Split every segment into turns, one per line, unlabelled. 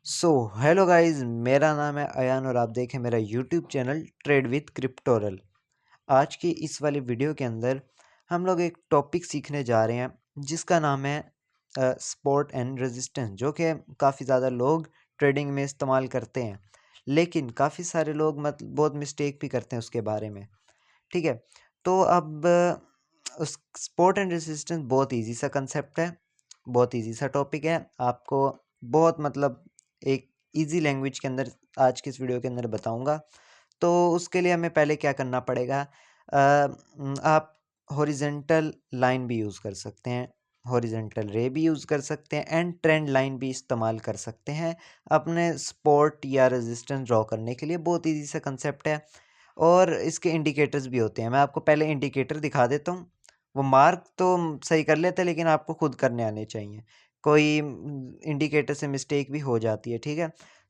Hello guys, मेरा नाम है अयान और आप देखें मेरा यूट्यूब चैनल ट्रेड विद क्रिप्टोरल। आज की इस वाली वीडियो के अंदर हम लोग एक टॉपिक सीखने जा रहे हैं जिसका नाम है सपोर्ट एंड रेजिस्टेंस, जो कि काफ़ी ज़्यादा लोग ट्रेडिंग में इस्तेमाल करते हैं, लेकिन काफ़ी सारे लोग बहुत मिस्टेक भी करते हैं उसके बारे में। ठीक है, तो अब उस सपोर्ट एंड रेजिस्टेंस बहुत ईजी सा कंसेप्ट है, बहुत ईजी सा टॉपिक है। आपको बहुत एक इजी लैंग्वेज के अंदर आज की इस वीडियो के अंदर बताऊंगा। तो उसके लिए हमें पहले क्या करना पड़ेगा, आप हॉरिजेंटल लाइन भी यूज़ कर सकते हैं, हॉरिजेंटल रे भी यूज़ कर सकते हैं एंड ट्रेंड लाइन भी इस्तेमाल कर सकते हैं अपने सपोर्ट या रेजिस्टेंस ड्रॉ करने के लिए। बहुत ईजी सा कंसेप्ट है और इसके इंडिकेटर्स भी होते हैं। मैं आपको पहले इंडिकेटर दिखा देता हूँ। वो मार्क तो सही कर लेते हैं, लेकिन आपको खुद करने आने चाहिए। कोई इंडिकेटर से मिस्टेक भी हो जाती है, ठीक है।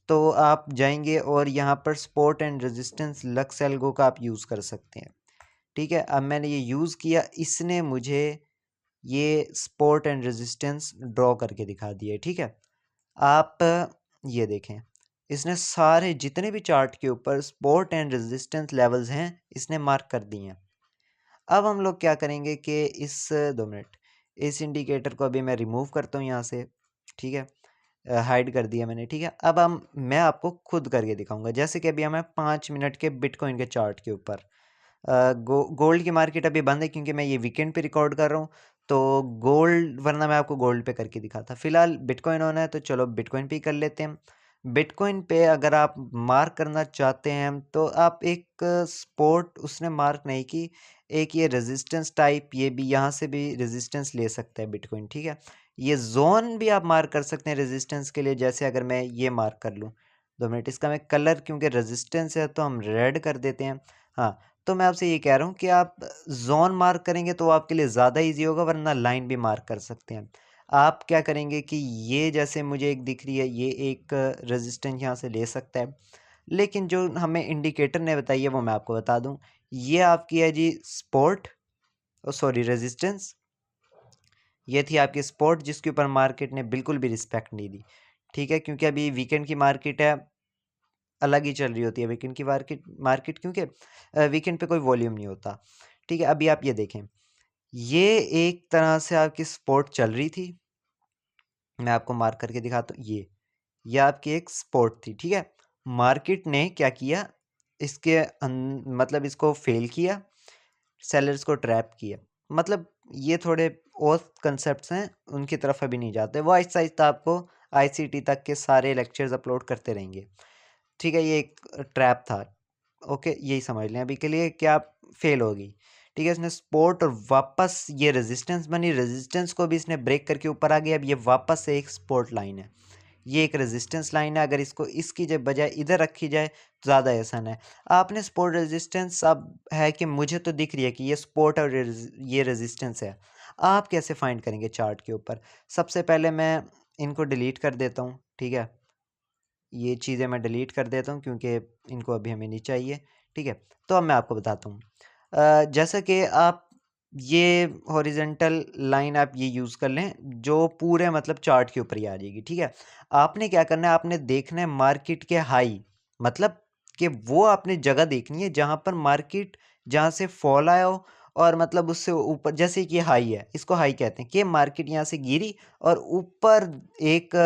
तो आप जाएंगे और यहाँ पर support and resistance lux algo का आप यूज़ कर सकते हैं, ठीक है। अब मैंने ये यूज़ किया, इसने मुझे ये सपोर्ट एंड रेजिस्टेंस ड्रॉ करके दिखा दिया, ठीक है। आप ये देखें, इसने सारे जितने भी चार्ट के ऊपर सपोर्ट एंड रेजिस्टेंस लेवल्स हैं इसने मार्क कर दिए हैं। अब हम लोग क्या करेंगे कि इस 2 मिनट इस इंडिकेटर को अभी मैं रिमूव करता हूँ यहाँ से, ठीक है। हाइड कर दिया मैंने, ठीक है। अब मैं आपको खुद करके दिखाऊंगा, जैसे कि अभी हमें 5 मिनट के बिटकॉइन के चार्ट के ऊपर गोल्ड की मार्केट अभी बंद है क्योंकि मैं ये वीकेंड पे रिकॉर्ड कर रहा हूँ। तो गोल्ड, वरना मैं आपको गोल्ड पे करके दिखाता। फिलहाल बिटकॉइन होना है तो चलो बिटकॉइन पे ही कर लेते हैं। बिटकॉइन पे अगर आप मार्क करना चाहते हैं तो आप एक सपोर्ट उसने मार्क नहीं की, एक ये रेजिस्टेंस टाइप, ये भी यहाँ से भी रेजिस्टेंस ले सकता है बिटकॉइन, ठीक है। ये जोन भी आप मार्क कर सकते हैं रेजिस्टेंस के लिए। जैसे अगर मैं ये मार्क कर लूँ, 2 मिनट, इसका मैं कलर क्योंकि रेजिस्टेंस है तो हम रेड कर देते हैं। हाँ, तो मैं आपसे ये कह रहा हूँ कि आप जोन मार्क करेंगे तो आपके लिए ज़्यादा इजी होगा, वरना लाइन भी मार्क कर सकते हैं। आप क्या करेंगे कि ये जैसे मुझे एक दिख रही है, ये एक रेजिस्टेंस यहाँ से ले सकता है, लेकिन जो हमें इंडिकेटर ने बताई है वो मैं आपको बता दूँ। ये आपकी है जी सपोर्ट, सॉरी रेजिस्टेंस। ये थी आपकी सपोर्ट जिसके ऊपर मार्केट ने बिल्कुल भी रिस्पेक्ट नहीं दी, ठीक है। क्योंकि अभी वीकेंड की मार्केट है, अलग ही चल रही होती है वीकेंड की मार्केट मार्केट क्योंकि वीकेंड पे कोई वॉल्यूम नहीं होता, ठीक है। अभी आप ये देखें, ये एक तरह से आपकी सपोर्ट चल रही थी। मैं आपको मार्क करके दिखाता हूँ, ये आपकी एक सपोर्ट थी, ठीक है। मार्केट ने क्या किया, इसके इसको फेल किया, सेलर्स को ट्रैप किया। ये थोड़े और कंसेप्ट्स हैं, उनकी तरफ अभी नहीं जाते। वो आहिस्ता आहिस्ता आपको आईसीटी तक के सारे लेक्चर्स अपलोड करते रहेंगे, ठीक है। ये एक ट्रैप था, ओके, यही समझ लें अभी के लिए। क्या फेल होगी, ठीक है। इसने सपोर्ट और वापस ये रेजिस्टेंस बनी, रेजिस्टेंस को भी इसने ब्रेक करके ऊपर आ गया। अब ये वापस से एक सपोर्ट लाइन है, ये एक रेजिस्टेंस लाइन है। अगर इसको इसकी जब बजाय इधर रखी जाए तो ज़्यादा आसान है। आपने सपोर्ट रेजिस्टेंस अब है कि मुझे तो दिख रही है कि ये सपोर्ट और ये रेजिस्टेंस है। आप कैसे फाइंड करेंगे चार्ट के ऊपर? सबसे पहले मैं इनको डिलीट कर देता हूँ, ठीक है। ये चीज़ें मैं डिलीट कर देता हूँ क्योंकि इनको अभी हमें नहीं चाहिए, ठीक है। तो अब मैं आपको बताता हूँ, जैसा कि आप ये हॉरिजेंटल लाइन आप ये यूज़ कर लें जो पूरे चार्ट के ऊपर ही आ जाएगी, ठीक है। आपने क्या करना है, आपने देखना है मार्केट के हाई, मतलब कि वो आपने जगह देखनी है जहाँ पर मार्केट, जहाँ से फॉल आया हो और उससे ऊपर। जैसे कि हाई है, इसको हाई कहते हैं कि मार्केट यहाँ से गिरी और ऊपर एक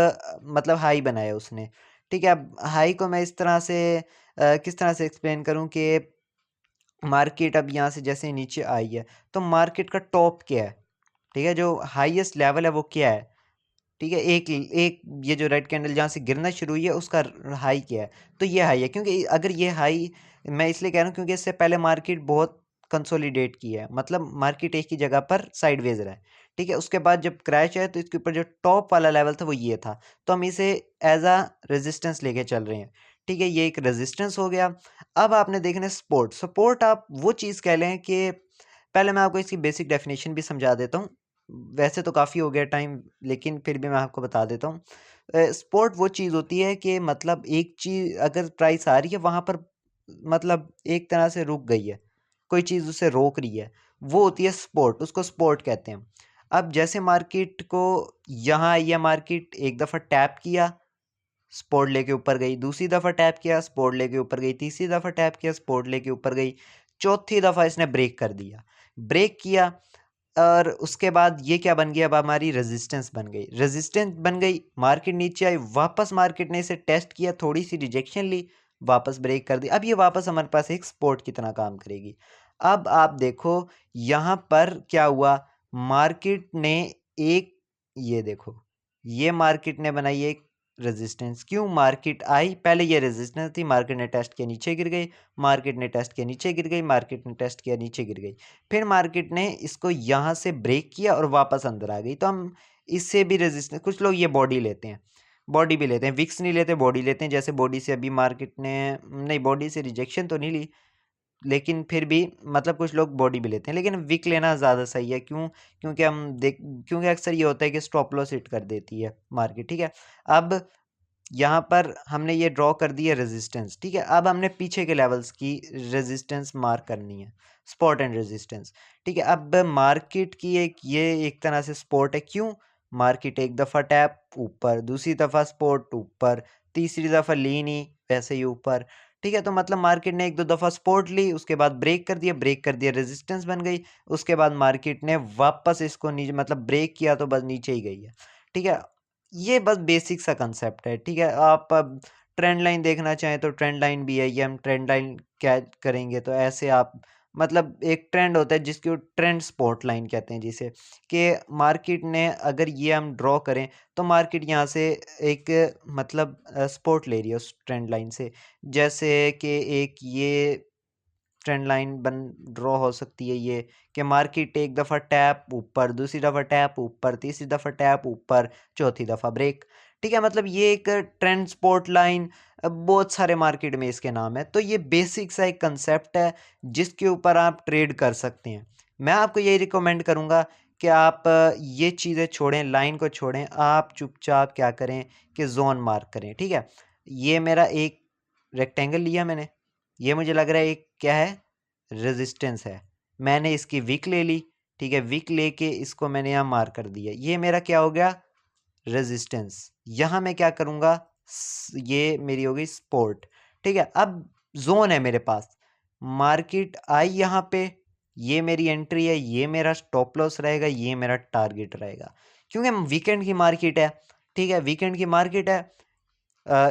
हाई बनाया उसने, ठीक है। अब हाई को मैं इस तरह से किस तरह से एक्सप्लेन करूँ कि मार्केट अब यहाँ से जैसे नीचे आई है तो मार्केट का टॉप क्या है, ठीक है, जो हाईएस्ट लेवल है वो क्या है, ठीक है। एक एक ये जो रेड कैंडल जहाँ से गिरना शुरू हुई है उसका हाई क्या है, तो ये हाई है। क्योंकि अगर ये हाई, मैं इसलिए कह रहा हूँ क्योंकि इससे पहले मार्केट बहुत कंसोलिडेट की है, मार्केट एक ही जगह पर साइडवेज रहा है, ठीक है। उसके बाद जब क्रैश आया तो इसके ऊपर जो टॉप वाला लेवल था वो ये था, तो हम इसे एज अ रेजिस्टेंस लेके चल रहे हैं, ठीक है। ये एक रेजिस्टेंस हो गया। अब आपने देखना है सपोर्ट। सपोर्ट आप वो चीज़ कह लें कि, पहले मैं आपको इसकी बेसिक डेफिनेशन भी समझा देता हूँ। वैसे तो काफ़ी हो गया टाइम, लेकिन फिर भी मैं आपको बता देता हूँ। सपोर्ट वो चीज़ होती है कि एक चीज़ अगर प्राइस आ रही है वहाँ पर, एक तरह से रुक गई है, कोई चीज़ उसे रोक रही है, वो होती है सपोर्ट, उसको सपोर्ट कहते हैं। अब जैसे मार्केट को यहाँ आई है, मार्केट एक दफ़ा टैप किया, सपोर्ट लेके ऊपर गई, दूसरी दफ़ा टैप किया सपोर्ट लेके ऊपर गई, तीसरी दफ़ा टैप किया सपोर्ट लेके ऊपर गई, चौथी दफ़ा इसने ब्रेक कर दिया। ब्रेक किया और उसके बाद ये क्या बन गया, अब हमारी रेजिस्टेंस बन गई। रेजिस्टेंस बन गई, मार्केट नीचे आई, वापस मार्केट ने इसे टेस्ट किया, थोड़ी सी रिजेक्शन ली, वापस ब्रेक कर दी। अब ये वापस हमारे पास एक सपोर्ट की तरह काम करेगी। अब आप देखो यहाँ पर क्या हुआ, मार्केट ने एक, ये देखो, ये मार्केट ने बनाई एक रेजिस्टेंस। क्यों, मार्केट आई, पहले ये रेजिस्टेंस थी, मार्केट ने टेस्ट किया नीचे गिर गई, मार्केट ने टेस्ट किया नीचे गिर गई, मार्केट ने टेस्ट किया नीचे गिर गई, फिर मार्केट ने इसको यहाँ से ब्रेक किया और वापस अंदर आ गई। तो हम इससे भी रेजिस्टेंस, कुछ लोग ये बॉडी लेते हैं, बॉडी भी लेते हैं, विक्स नहीं लेते, बॉडी लेते हैं। जैसे बॉडी से अभी मार्केट ने, नहीं बॉडी से रिजेक्शन तो नहीं ली, लेकिन फिर भी मतलब कुछ लोग बॉडी भी लेते हैं, लेकिन विक लेना ज़्यादा सही है। क्यों, क्योंकि हम देख, क्योंकि अक्सर ये होता है कि स्टॉप लॉस हिट कर देती है मार्केट, ठीक है। अब यहाँ पर हमने ये ड्रॉ कर दी है रेजिस्टेंस, ठीक है। अब हमने पीछे के लेवल्स की रेजिस्टेंस मार्क करनी है, सपोर्ट एंड रेजिस्टेंस, ठीक है। अब मार्केट की एक, ये एक तरह से सपोर्ट है। क्यों, मार्केट एक दफ़ा टैप ऊपर, दूसरी दफ़ा सपोर्ट ऊपर, तीसरी दफ़ा ली नहीं, वैसे ही ऊपर, ठीक है। तो मतलब मार्केट ने एक दो दफ़ा सपोर्ट ली, उसके बाद ब्रेक कर दिया, ब्रेक कर दिया, रेजिस्टेंस बन गई, उसके बाद मार्केट ने वापस इसको नीचे, मतलब ब्रेक किया तो बस नीचे ही गई है, ठीक है। ये बस बेसिक सा कंसेप्ट है, ठीक है। आप अब ट्रेंड लाइन देखना चाहें तो ट्रेंड लाइन भी है, ये हम ट्रेंड लाइन क्या करेंगे, तो ऐसे आप, मतलब एक ट्रेंड होता है जिसकी ट्रेंड स्पॉट लाइन कहते हैं जिसे, कि मार्केट ने अगर ये हम ड्रॉ करें तो मार्केट यहाँ से एक, मतलब सपोर्ट ले रही है उस ट्रेंड लाइन से। जैसे कि एक ये ट्रेंड लाइन बन ड्रॉ हो सकती है ये, कि मार्केट एक दफ़ा टैप ऊपर, दूसरी दफ़ा टैप ऊपर, तीसरी दफ़ा टैप ऊपर, चौथी दफ़ा ब्रेक, ठीक है। मतलब ये एक ट्रेंड स्पॉट लाइन, बहुत सारे मार्केट में इसके नाम है। तो ये बेसिक सा एक कंसेप्ट है जिसके ऊपर आप ट्रेड कर सकते हैं। मैं आपको यही रिकमेंड करूँगा कि आप ये चीज़ें छोड़ें, लाइन को छोड़ें, आप चुपचाप क्या करें कि जोन मार्क करें, ठीक है। ये मेरा एक रेक्टेंगल लिया मैंने, ये मुझे लग रहा है एक क्या है, रेजिस्टेंस है, मैंने इसकी विक ले ली, ठीक है। विक लेके इसको मैंने यहाँ मार्क कर दिया, ये मेरा क्या हो गया, रेजिस्टेंस। यहाँ मैं क्या करूँगा, ये मेरी हो गई सपोर्ट, ठीक है। अब जोन है मेरे पास, मार्केट आई यहाँ पे, ये मेरी एंट्री है, ये मेरा स्टॉप लॉस रहेगा, ये मेरा टारगेट रहेगा। क्योंकि वीकेंड की मार्केट है, ठीक है, वीकेंड की मार्केट है,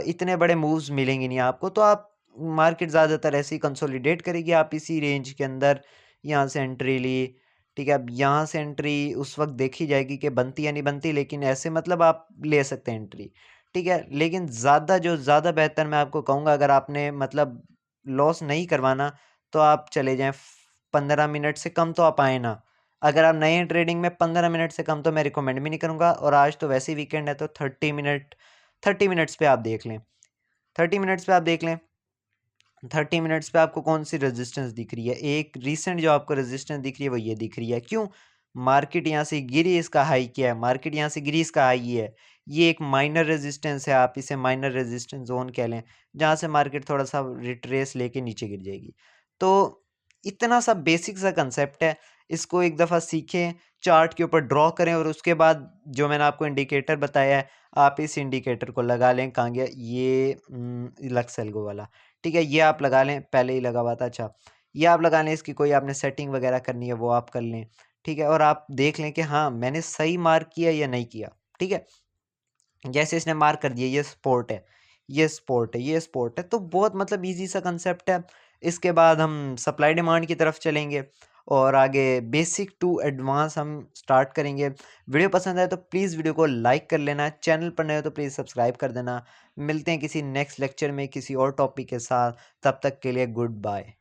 इतने बड़े मूव्स मिलेंगे नहीं आपको, तो आप, मार्केट ज़्यादातर ऐसे ही कंसोलिडेट करेगी, आप इसी रेंज के अंदर यहाँ से एंट्री ली, ठीक है। अब यहाँ से एंट्री उस वक्त देखी जाएगी कि बनती या नहीं बनती, लेकिन ऐसे मतलब आप ले सकते हैं एंट्री, ठीक है। लेकिन ज़्यादा, जो ज़्यादा बेहतर मैं आपको कहूँगा, अगर आपने मतलब लॉस नहीं करवाना तो आप चले जाएं, 15 मिनट से कम तो आप आए ना। अगर आप नए हैं ट्रेडिंग में, 15 मिनट से कम तो मैं रिकमेंड भी नहीं करूँगा। और आज तो वैसे ही वीकेंड है, तो 30 मिनट, 30 मिनट्स पे आप देख लें, 30 मिनट्स पे आप देख लें, 30 मिनट्स पे आपको कौन सी रेजिस्टेंस दिख रही है, एक रीसेंट जो आपको रेजिस्टेंस दिख रही है वो ये दिख रही है। क्यों, मार्केट यहाँ से गिरी, इसका हाई क्या है, मार्केट यहाँ से गिरी, इसका हाई ये है, ये एक माइनर रेजिस्टेंस है, आप इसे माइनर रेजिस्टेंस जोन कह लें, जहाँ से मार्केट थोड़ा सा रिट्रेस लेके नीचे गिर जाएगी। तो इतना सा बेसिक सा कंसेप्ट है, इसको एक दफ़ा सीखें, चार्ट के ऊपर ड्रॉ करें, और उसके बाद जो मैंने आपको इंडिकेटर बताया है, आप इस इंडिकेटर को लगा लें। कहाँ गया ये, लक्स एल्गो वाला, ठीक है, ये आप लगा लें, पहले ही लगा हुआ था, अच्छा, ये आप लगा लें। इसकी कोई आपने सेटिंग वगैरह करनी है वो आप कर लें, ठीक है। और आप देख लें कि हाँ मैंने सही मार्क किया या नहीं किया, ठीक है। जैसे इसने मार्क कर दिया, ये स्पोर्ट है, ये स्पोर्ट है, ये स्पोर्ट है, तो बहुत मतलब इजी सा कंसेप्ट है। इसके बाद हम सप्लाई डिमांड की तरफ चलेंगे और आगे बेसिक टू एडवांस हम स्टार्ट करेंगे। वीडियो पसंद आए तो प्लीज़ वीडियो को लाइक कर लेना, चैनल पर नए हो तो प्लीज़ सब्सक्राइब कर देना। मिलते हैं किसी नेक्स्ट लेक्चर में किसी और टॉपिक के साथ, तब तक के लिए गुड बाय।